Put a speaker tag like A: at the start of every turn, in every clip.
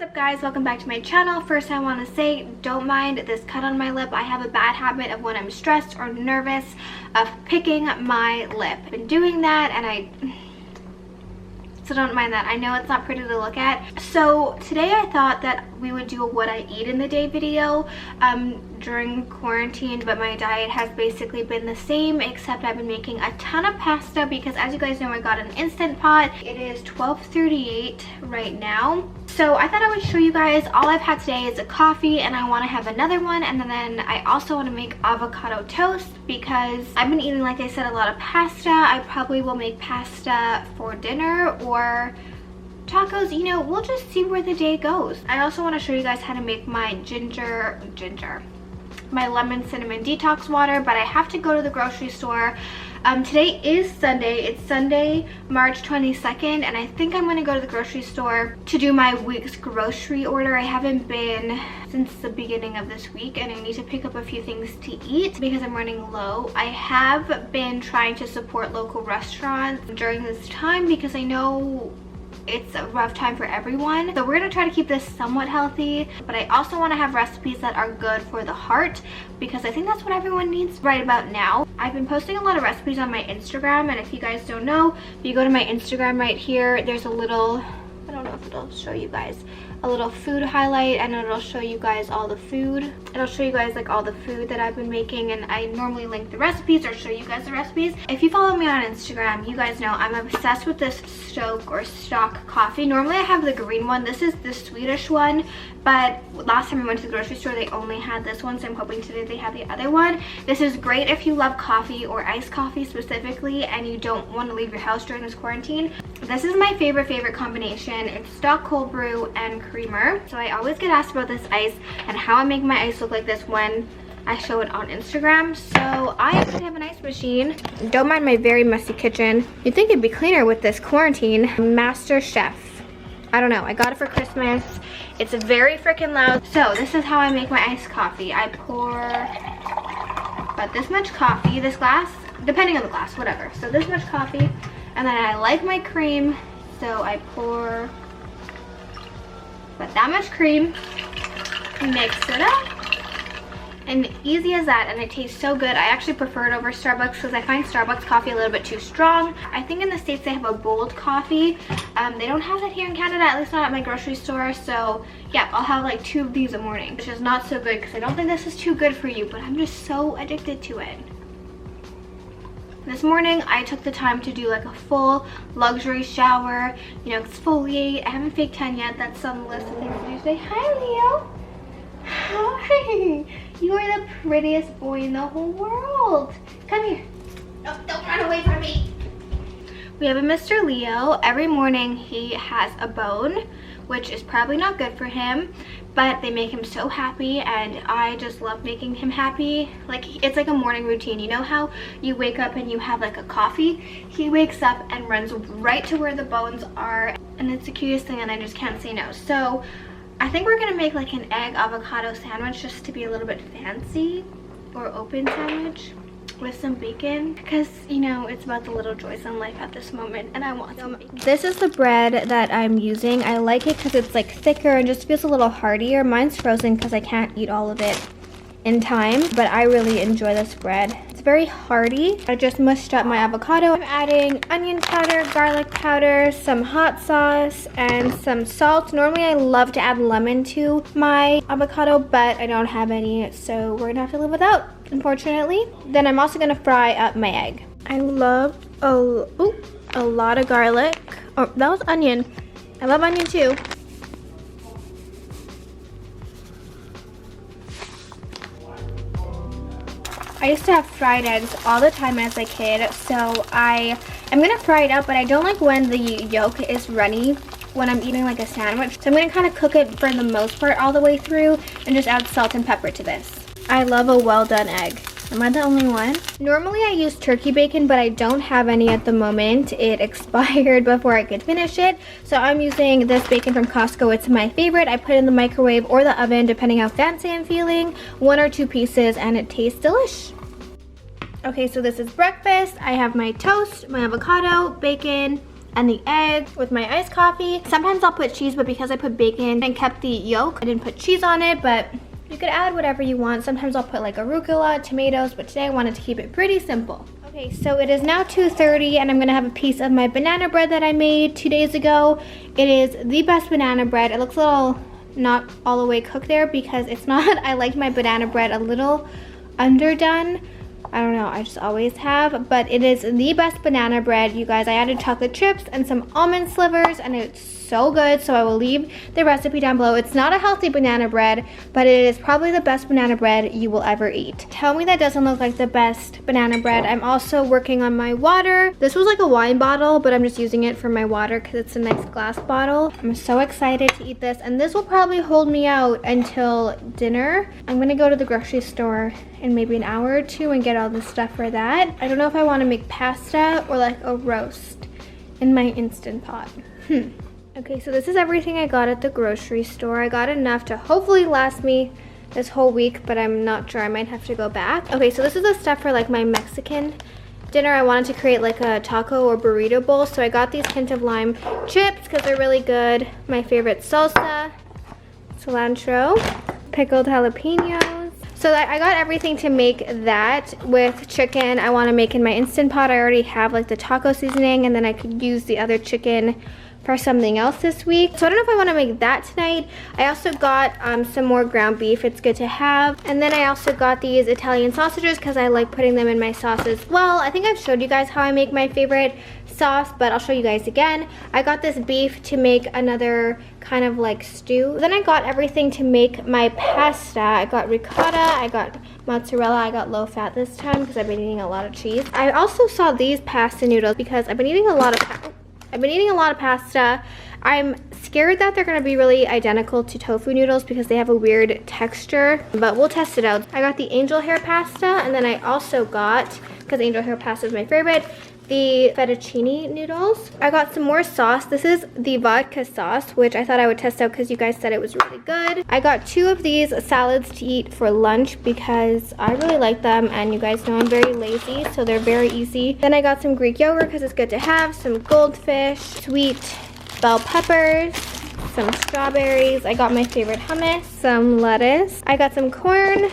A: up guys, welcome back to my channel. First I want to say, don't mind this cut on my lip. I have a bad habit of when I'm stressed or nervous of picking my lip. I've been doing that and so don't mind that. I know it's not pretty to look at. So today I thought that we would do a what I eat in the day video during quarantine, but my diet has basically been the same, except I've been making a ton of pasta because, as you guys know, I got an Instant Pot. It is 12:38 right now. So I thought I would show you guys. All I've had today is a coffee and I want to have another one, and then I also want to make avocado toast because I've been eating, like I said, a lot of pasta. I probably will make pasta for dinner or tacos. You know, we'll just see where the day goes. I also want to show you guys how to make my my lemon cinnamon detox water, but I have to go to the grocery store. Today is Sunday. It's Sunday, March 22nd, and I think I'm going to go to the grocery store to do my week's grocery order. I haven't been since the beginning of this week, and I need to pick up a few things to eat because I'm running low. I have been trying to support local restaurants during this time because I know it's a rough time for everyone. So we're gonna try to keep this somewhat healthy, but I also want to have recipes that are good for the heart because I think that's what everyone needs right about now. I've been posting a lot of recipes on my Instagram, and if you guys don't know, if you go to my Instagram right here, there's a little, I don't know if it'll show you guys, a little food highlight, and it'll show you guys all the food. It'll show you guys like all the food that I've been making, and I normally link the recipes or show you guys the recipes. If you follow me on Instagram, you guys know I'm obsessed with this stock coffee. Normally I have the green one. This is the Swedish one, but last time I went to the grocery store they only had this one, so I'm hoping today they have the other one. This is great if you love coffee or iced coffee specifically and you don't want to leave your house during this quarantine. This is my favorite combination. It's stock cold brew and creamer. So I always get asked about this ice and how I make my ice look like this when I show it on Instagram. So I actually have an ice machine. Don't mind my very messy kitchen. You'd think it'd be cleaner with this quarantine. Master Chef. I don't know, I got it for Christmas. It's very freaking loud. So this is how I make my iced coffee. I pour about this much coffee, this glass, depending on the glass, whatever. So this much coffee, and then I like my cream, so I pour about that much cream, mix it up, and easy as that, and it tastes so good. I actually prefer it over Starbucks because I find Starbucks coffee a little bit too strong. I think in the States they have a bold coffee. They don't have that here in Canada, at least not at my grocery store. So yeah, I'll have like 2 of these a morning, which is not so good because I don't think this is too good for you, but I'm just so addicted to it. This morning I took the time to do like a full luxury shower, you know, exfoliate. I haven't fake tan yet. That's on the list of things to do today. Hi, Leo. Hi. You are the prettiest boy in the whole world. Come here. No, don't run away from me. We have a Mr. Leo. Every morning he has a bone, which is probably not good for him, but they make him so happy, and I just love making him happy. Like, it's like a morning routine. You know how you wake up and you have like a coffee? He wakes up and runs right to where the bones are, and it's the cutest thing, and I just can't say no. So I think we're gonna make like an egg avocado sandwich just to be a little bit fancy, or open sandwich with some bacon, because you know it's about the little joys in life at this moment, and I want some bacon. This is the bread that I'm using. I like it because it's like thicker and just feels a little heartier. Mine's frozen because I can't eat all of it in time, but I really enjoy this bread. It's very hearty. I just mushed up my avocado. I'm adding onion powder, garlic powder, some hot sauce, and some salt. Normally I love to add lemon to my avocado, but I don't have any, so we're gonna have to live without, unfortunately. Then I'm also gonna fry up my egg. I love a lot of garlic. Oh, that was onion. I love onion too. I used to have fried eggs all the time as a kid, so I'm gonna fry it up, but I don't like when the yolk is runny when I'm eating like a sandwich. So I'm gonna kind of cook it for the most part all the way through and just add salt and pepper to this. I love a well done egg. Am I the only one? Normally I use turkey bacon, but I don't have any at the moment. It expired before I could finish it. So I'm using this bacon from Costco. It's my favorite. I put it in the microwave or the oven, depending how fancy I'm feeling. 1 or 2 pieces, and it tastes delish. Okay, so this is breakfast. I have my toast, my avocado, bacon, and the egg with my iced coffee. Sometimes I'll put cheese, but because I put bacon and kept the yolk, I didn't put cheese on it, but you could add whatever you want. Sometimes I'll put like arugula, tomatoes, but today I wanted to keep it pretty simple. Okay, so it is now 2:30 and I'm gonna have a piece of my banana bread that I made 2 days ago. It is the best banana bread. It looks a little not all the way cooked there because it's not. I like my banana bread a little underdone. I don't know, I just always have, but it is the best banana bread, you guys. I added chocolate chips and some almond slivers and it's so good, so I will leave the recipe down below. It's not a healthy banana bread, but it is probably the best banana bread you will ever eat. Tell me that doesn't look like the best banana bread. I'm also working on my water. This was like a wine bottle, but I'm just using it for my water because it's a nice glass bottle. I'm so excited to eat this, and this will probably hold me out until dinner. I'm gonna go to the grocery store in maybe an hour or two and get all the stuff for that. I don't know if I want to make pasta or like a roast in my Instant Pot. Okay, so this is everything I got at the grocery store. I got enough to hopefully last me this whole week, but I'm not sure. I might have to go back. Okay, so this is the stuff for like my Mexican dinner. I wanted to create like a taco or burrito bowl, so I got these hint of lime chips because they're really good. My favorite salsa, cilantro, pickled jalapenos. So I got everything to make that with chicken. I want to make in my Instant Pot. I already have like the taco seasoning, and then I could use the other chicken for something else this week. So I don't know if I want to make that tonight. I also got some more ground beef. It's good to have. And then I also got these Italian sausages because I like putting them in my sauce as well. I think I've showed you guys how I make my favorite sauce, but I'll show you guys again. I got this beef to make another kind of like stew. Then I got everything to make my pasta. I got ricotta, I got mozzarella, I got low fat this time because I've been eating a lot of cheese. I also saw these pasta noodles because I've been eating a lot of pasta. I'm scared that they're gonna be really identical to tofu noodles because they have a weird texture, but we'll test it out. I got the angel hair pasta, and then I also got, because angel hair pasta is my favorite, the fettuccine noodles. I got some more sauce. This is the vodka sauce, which I thought I would test out because you guys said it was really good. I got 2 of these salads to eat for lunch because I really like them, and you guys know I'm very lazy, so they're very easy. Then I got some Greek yogurt because it's good to have, some goldfish, sweet bell peppers, some strawberries. I got my favorite hummus, some lettuce. I got some corn,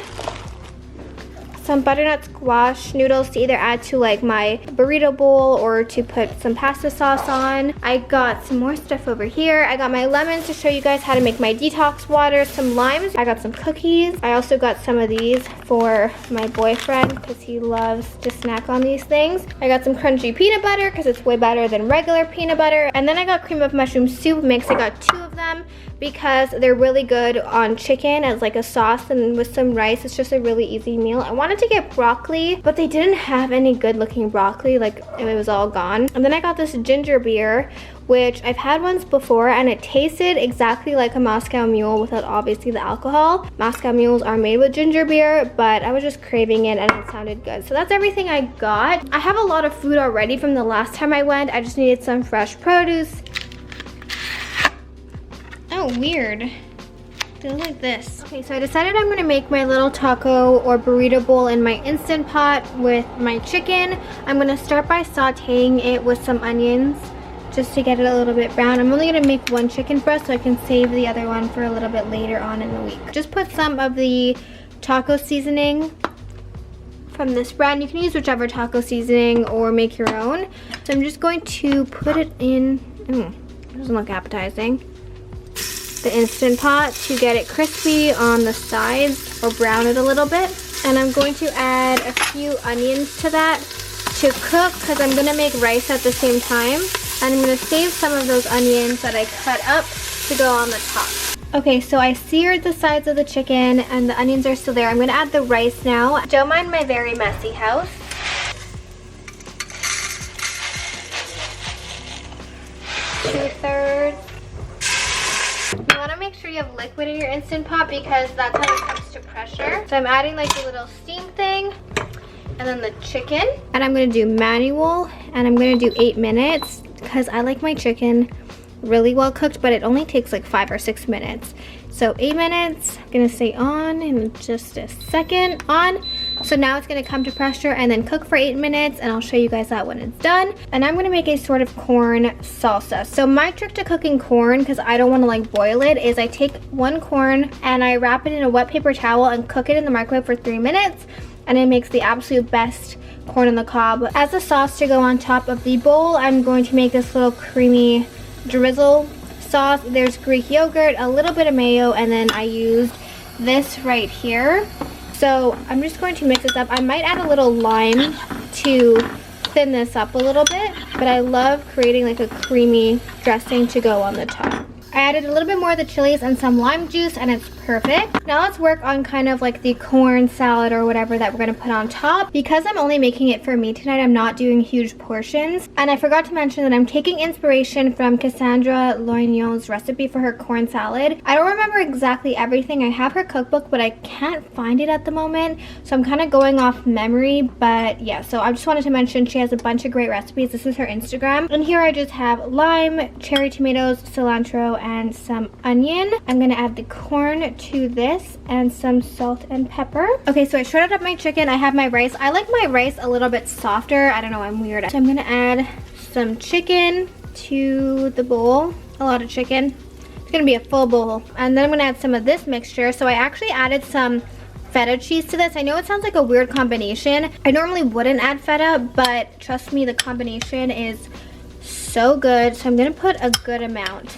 A: some butternut squash noodles to either add to like my burrito bowl or to put some pasta sauce on. I got some more stuff over here. I got my lemons to show you guys how to make my detox water, some limes. I got some cookies. I also got some of these for my boyfriend because he loves to snack on these things. I got some crunchy peanut butter because it's way better than regular peanut butter. And then I got cream of mushroom soup mix. I got 2 of them because they're really good on chicken as like a sauce, and with some rice. It's just a really easy meal. I wanted to get broccoli, but they didn't have any good looking broccoli, like it was all gone. And then I got this ginger beer, which I've had once before, and it tasted exactly like a Moscow Mule without obviously the alcohol. Moscow Mules are made with ginger beer, but I was just craving it and it sounded good. So that's everything I got. I have a lot of food already from the last time I went. I just needed some fresh produce. Oh, weird. They look like this. Okay, so I decided I'm gonna make my little taco or burrito bowl in my Instant Pot with my chicken. I'm gonna start by sauteing it with some onions just to get it a little bit brown. I'm only gonna make 1 chicken breast so I can save the other one for a little bit later on in the week. Just put some of the taco seasoning from this brand. You can use whichever taco seasoning or make your own. So I'm just going to put it in, it doesn't look appetizing, the Instant Pot to get it crispy on the sides or brown it a little bit. And I'm going to add a few onions to that to cook because I'm gonna make rice at the same time. And I'm gonna save some of those onions that I cut up to go on the top. Okay, so I seared the sides of the chicken and the onions are still there. I'm gonna add the rice now. Don't mind my very messy house. Two-thirds. You want to make sure you have liquid in your Instant Pot because that's how it comes to pressure. So I'm adding like a little steam thing and then the chicken. And I'm going to do manual and I'm going to do 8 minutes because I like my chicken really well cooked, but it only takes like 5 or 6 minutes. So 8 minutes, I'm going to say on in just a second. On. So now it's gonna come to pressure and then cook for 8 minutes, and I'll show you guys that when it's done. And I'm gonna make a sort of corn salsa. So my trick to cooking corn, because I don't wanna like boil it, is I take one corn and I wrap it in a wet paper towel and cook it in the microwave for 3 minutes, and it makes the absolute best corn on the cob. As a sauce to go on top of the bowl, I'm going to make this little creamy drizzle sauce. There's Greek yogurt, a little bit of mayo, and then I used this right here. So I'm just going to mix this up. I might add a little lime to thin this up a little bit, but I love creating like a creamy dressing to go on the top. I added a little bit more of the chilies and some lime juice, and it's perfect. Now let's work on kind of like the corn salad or whatever that we're gonna put on top. Because I'm only making it for me tonight, I'm not doing huge portions. And I forgot to mention that I'm taking inspiration from Cassandra Loignon's recipe for her corn salad. I don't remember exactly everything. I have her cookbook, but I can't find it at the moment. So I'm kind of going off memory, but yeah. So I just wanted to mention she has a bunch of great recipes. This is her Instagram. And here I just have lime, cherry tomatoes, cilantro, and some onion. I'm gonna add the corn to this and some salt and pepper. Okay, so I shredded up my chicken. I have my rice. I like my rice a little bit softer. I don't know, I'm weird. So I'm gonna add some chicken to the bowl. A lot of chicken. It's gonna be a full bowl. And then I'm gonna add some of this mixture. So I actually added some feta cheese to this. I know it sounds like a weird combination. I normally wouldn't add feta, but trust me, the combination is so good. So I'm gonna put a good amount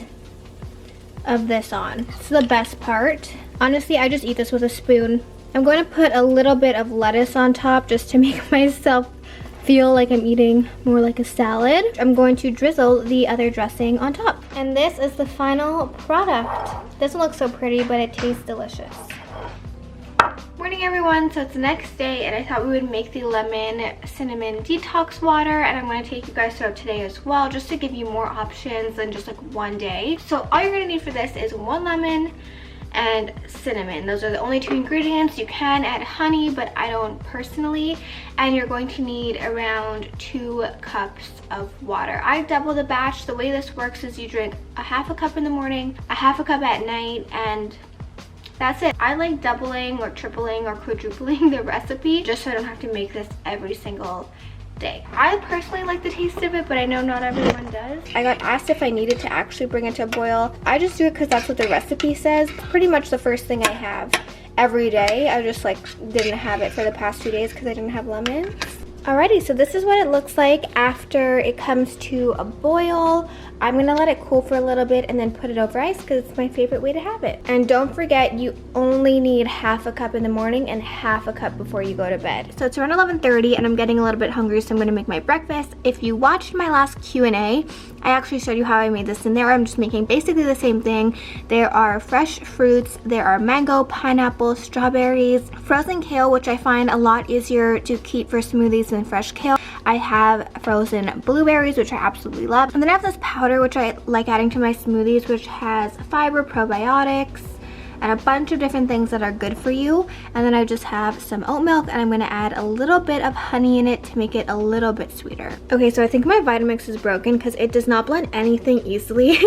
A: of this on. It's the best part. Honestly, I just eat this with a spoon. I'm going to put a little bit of lettuce on top just to make myself feel like I'm eating more like a salad. I'm going to drizzle the other dressing on top. And this is the final product. Doesn't look so pretty, but it tastes delicious. Morning everyone, so it's the next day and I thought we would make the lemon cinnamon detox water, and I'm going to take you guys through it today as well, just to give you more options than just like one day. So all you're going to need for this is 1 lemon and cinnamon. Those are the only 2 ingredients. You can add honey, but I don't personally. And you're going to need around 2 cups of water. I double the batch. The way this works is you drink a half a cup in the morning, a half a cup at night, and that's it. I like doubling or tripling or quadrupling the recipe just so I don't have to make this every single day. I personally like the taste of it, but I know not everyone does. I got asked if I needed to actually bring it to a boil. I just do it because that's what the recipe says. Pretty much the first thing I have every day. I just like didn't have it for the past 2 days because I didn't have lemons. Alrighty, so this is what it looks like after it comes to a boil. I'm gonna let it cool for a little bit and then put it over ice because it's my favorite way to have it. And don't forget, you only need half a cup in the morning and half a cup before you go to bed. So it's around 11:30 and I'm getting a little bit hungry, so I'm gonna make my breakfast. If you watched my last Q&A, I actually showed you how I made this in there. I'm just making basically the same thing. There are fresh fruits, there are mango, pineapple, strawberries, frozen kale, which I find a lot easier to keep for smoothies than fresh kale. I have frozen blueberries, which I absolutely love. And then I have this powder, which I like adding to my smoothies, which has fiber, probiotics, and a bunch of different things that are good for you. And then I just have some oat milk, and I'm gonna add a little bit of honey in it to make it a little bit sweeter. Okay, so I think my Vitamix is broken because it does not blend anything easily.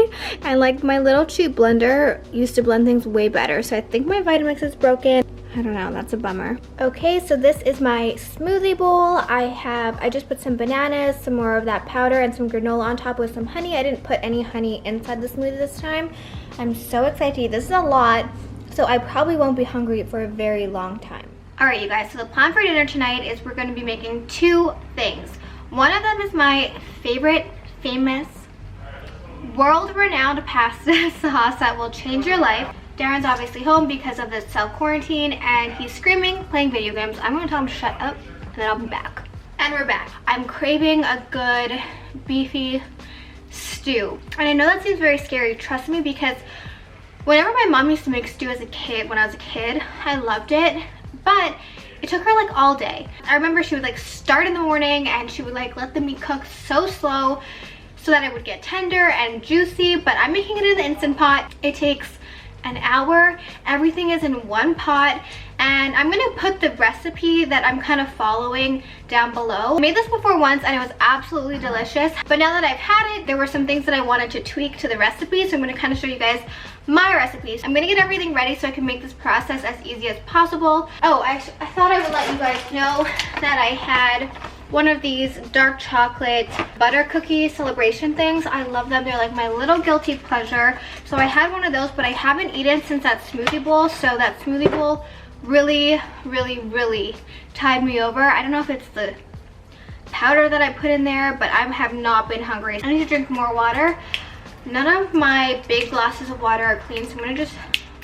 A: And like my little cheap blender used to blend things way better. So I think my Vitamix is broken. I don't know, that's a bummer. Okay, so this is my smoothie bowl. I just put some bananas, some more of that powder, and some granola on top with some honey. I didn't put any honey inside the smoothie this time. I'm so excited to eat. This is a lot, so I probably won't be hungry for a very long time. All right, you guys, so the plan for dinner tonight is we're gonna be making 2 things. One of them is my favorite, famous, world-renowned pasta sauce that will change your life. Darren's obviously home because of the self-quarantine and he's screaming, playing video games. I'm gonna tell him to shut up and then I'll be back. And we're back. I'm craving a good beefy stew. And I know that seems very scary, trust me, because whenever my mom used to make stew as a kid, when I was a kid, I loved it, but it took her like all day. I remember she would like start in the morning and she would like let the meat cook so slow so that it would get tender and juicy, but I'm making it in the Instant Pot. It takes an hour. Everything is in one pot, and I'm gonna put the recipe that I'm kind of following down below. I made this before once and it was absolutely delicious, but now that I've had it, there were some things that I wanted to tweak to the recipe, so I'm gonna kind of show you guys my recipes. I'm gonna get everything ready so I can make this process as easy as possible. Oh, I thought I would let you guys know that I had one of these dark chocolate butter cookie celebration things. I love them. They're like my little guilty pleasure. So I had one of those, but I haven't eaten since that smoothie bowl. So that smoothie bowl really tied me over. I don't know if it's the powder that I put in there, but I have not been hungry. I need to drink more water. None of my big glasses of water are clean, so I'm gonna just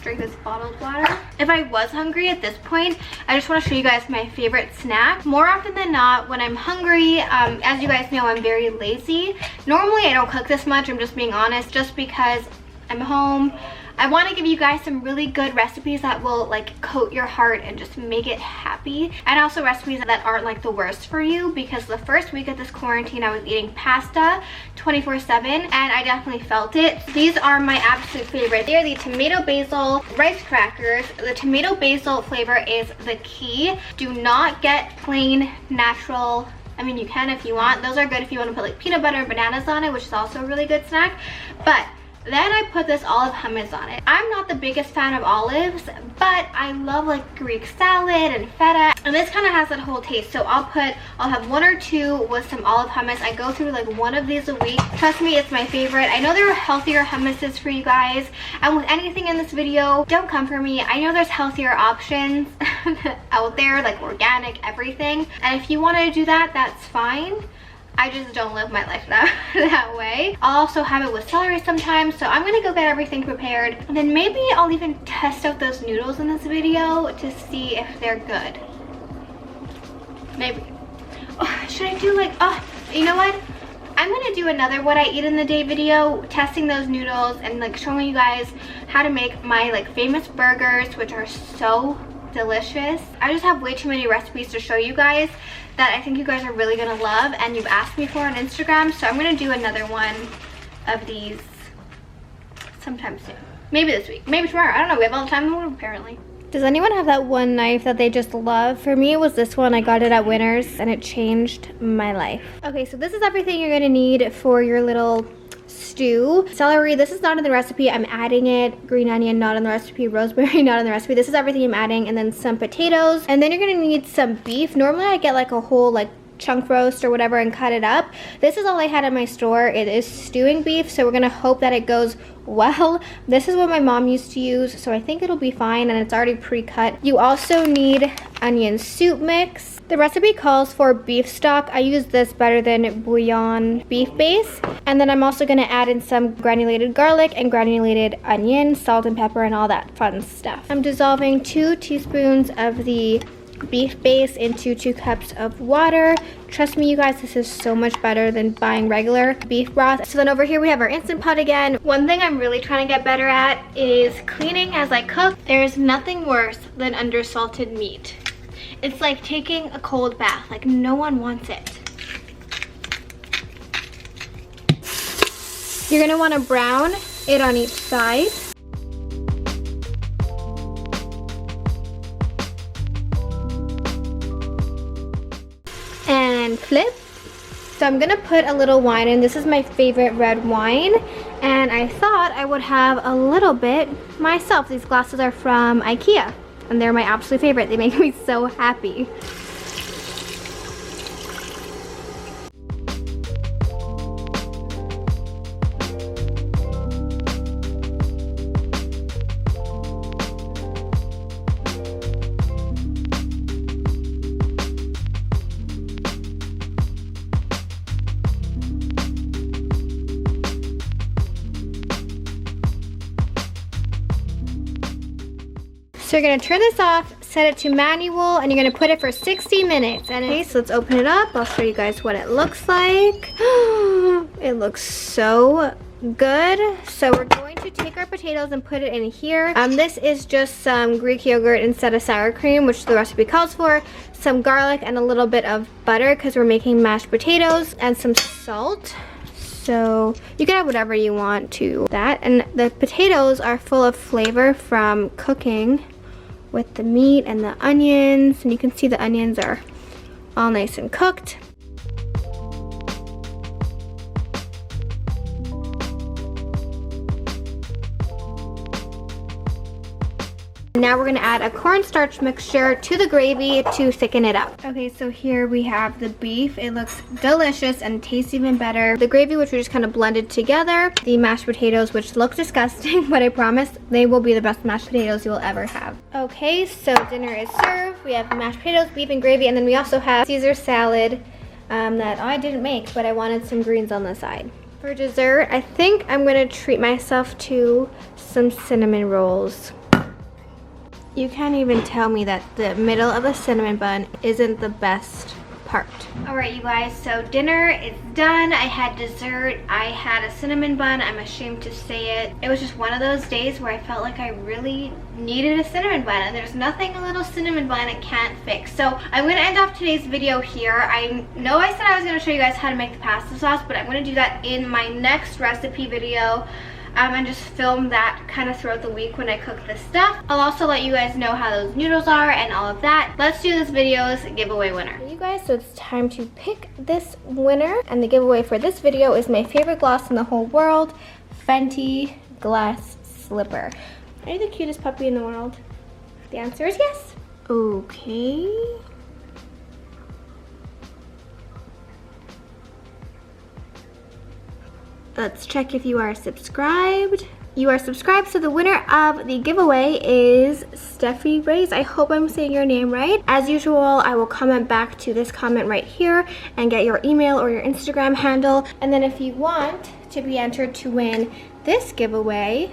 A: drink this bottled water. If I was hungry at this point, I just want to show you guys my favorite snack. More often than not, when I'm hungry, as you guys know, I'm very lazy. Normally I don't cook this much, I'm just being honest, just because I'm home. I want to give you guys some really good recipes that will like coat your heart and just make it happy, and also recipes that aren't like the worst for you, because the first week of this quarantine I was eating pasta 24/7 and I definitely felt it. These are my absolute favorite. They are the tomato basil rice crackers. The tomato basil flavor is the key. Do not get plain natural. I mean, you can if you want. Those are good if you want to put like peanut butter and bananas on it, which is also a really good snack. But then I put this olive hummus on it. I'm not the biggest fan of olives, but I love like Greek salad and feta, and this kind of has that whole taste. So I'll have one or two with some olive hummus. I go through like one of these a week. Trust me, it's my favorite. I know there are healthier hummuses for you guys, and with anything in this video, don't come for me. I know there's healthier options out there, like organic, everything. And if you want to do that, that's fine. I just don't live my life that way. I'll also have it with celery sometimes, so I'm gonna go get everything prepared. And then maybe I'll even test out those noodles in this video to see if they're good. Maybe. Oh, should I do like, oh, you know what? I'm gonna do another what I eat in the day video, testing those noodles and like showing you guys how to make my like famous burgers, which are so delicious. I just have way too many recipes to show you guys that I think you guys are really gonna love, and you've asked me for on Instagram, so I'm gonna do another one of these sometime soon. Maybe this week, maybe tomorrow. I don't know, we have all the time in the world apparently. Does anyone have that one knife that they just love? For me, it was this one. I got it at Winners and it changed my life. Okay, so this is everything you're gonna need for your little stew. Celery, this is not in the recipe, I'm adding it. Green onion, not in the recipe. Rosemary, not in the recipe. This is everything I'm adding, and then some potatoes. And then you're gonna need some beef. Normally I get like a whole like chunk roast or whatever and cut it up. This is all I had at my store. It is stewing beef, so we're gonna hope that it goes well. This is what my mom used to use, so I think it'll be fine, and it's already pre-cut. You also need onion soup mix. The recipe calls for beef stock. I use this better than bouillon beef base. And then I'm also gonna add in some granulated garlic and granulated onion, salt and pepper, and all that fun stuff. I'm dissolving 2 teaspoons of the beef base into 2 cups of water. Trust me, you guys, this is so much better than buying regular beef broth. So then over here we have our Instant Pot again. One thing I'm really trying to get better at is cleaning as I cook. There's nothing worse than undersalted meat. It's like taking a cold bath. Like, no one wants it. You're gonna wanna brown it on each side. And flip. So I'm gonna put a little wine in. This is my favorite red wine, and I thought I would have a little bit myself. These glasses are from IKEA, and they're my absolute favorite. They make me so happy. So you're gonna turn this off, set it to manual, and you're gonna put it for 60 minutes. And okay, so let's open it up. I'll show you guys what it looks like. It looks so good. So we're going to take our potatoes and put it in here. This is just some Greek yogurt instead of sour cream, which the recipe calls for, some garlic and a little bit of butter because we're making mashed potatoes, and some salt. So you can add whatever you want to that. And the potatoes are full of flavor from cooking with the meat and the onions. And you can see the onions are all nice and cooked. Now we're gonna add a cornstarch mixture to the gravy to thicken it up. Okay, so here we have the beef. It looks delicious and tastes even better. The gravy, which we just kind of blended together. The mashed potatoes, which look disgusting, but I promise they will be the best mashed potatoes you will ever have. Okay, so dinner is served. We have mashed potatoes, beef and gravy, and then we also have Caesar salad that I didn't make, but I wanted some greens on the side. For dessert, I think I'm gonna treat myself to some cinnamon rolls. You can't even tell me that the middle of the cinnamon bun isn't the best part. All right, you guys, so dinner is done. I had dessert. I had a cinnamon bun. I'm ashamed to say it. It was just one of those days where I felt like I really needed a cinnamon bun, and there's nothing a little cinnamon bun it can't fix. So I'm gonna end off today's video here. I know I said I was gonna show you guys how to make the pasta sauce, but I'm gonna do that in my next recipe video. And just film that kind of throughout the week when I cook this stuff. I'll also let you guys know how those noodles are and all of that. Let's do this video's giveaway winner. You guys, so it's time to pick this winner. And the giveaway for this video is my favorite gloss in the whole world, Fenty Glass Slipper. Are you the cutest puppy in the world? The answer is yes. Okay. Let's check if you are subscribed. You are subscribed, so the winner of the giveaway is Steffi Reyes. I hope I'm saying your name right. As usual, I will comment back to this comment right here and get your email or your Instagram handle. And then if you want to be entered to win this giveaway,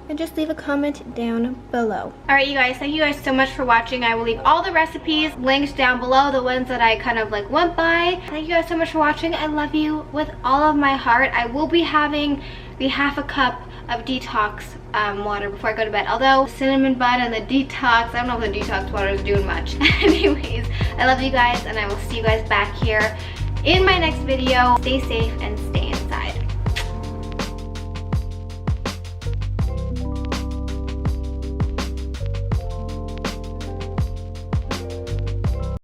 A: then just leave a comment down below. All right, you guys, thank you guys so much for watching. I will leave all the recipes linked down below, the ones that I kind of like went by. Thank you guys so much for watching. I love you with all of my heart. I will be having the half a cup of detox water before I go to bed. Although cinnamon bun and the detox, I don't know if the detox water is doing much. Anyways, I love you guys, and I will see you guys back here in my next video. Stay safe and stay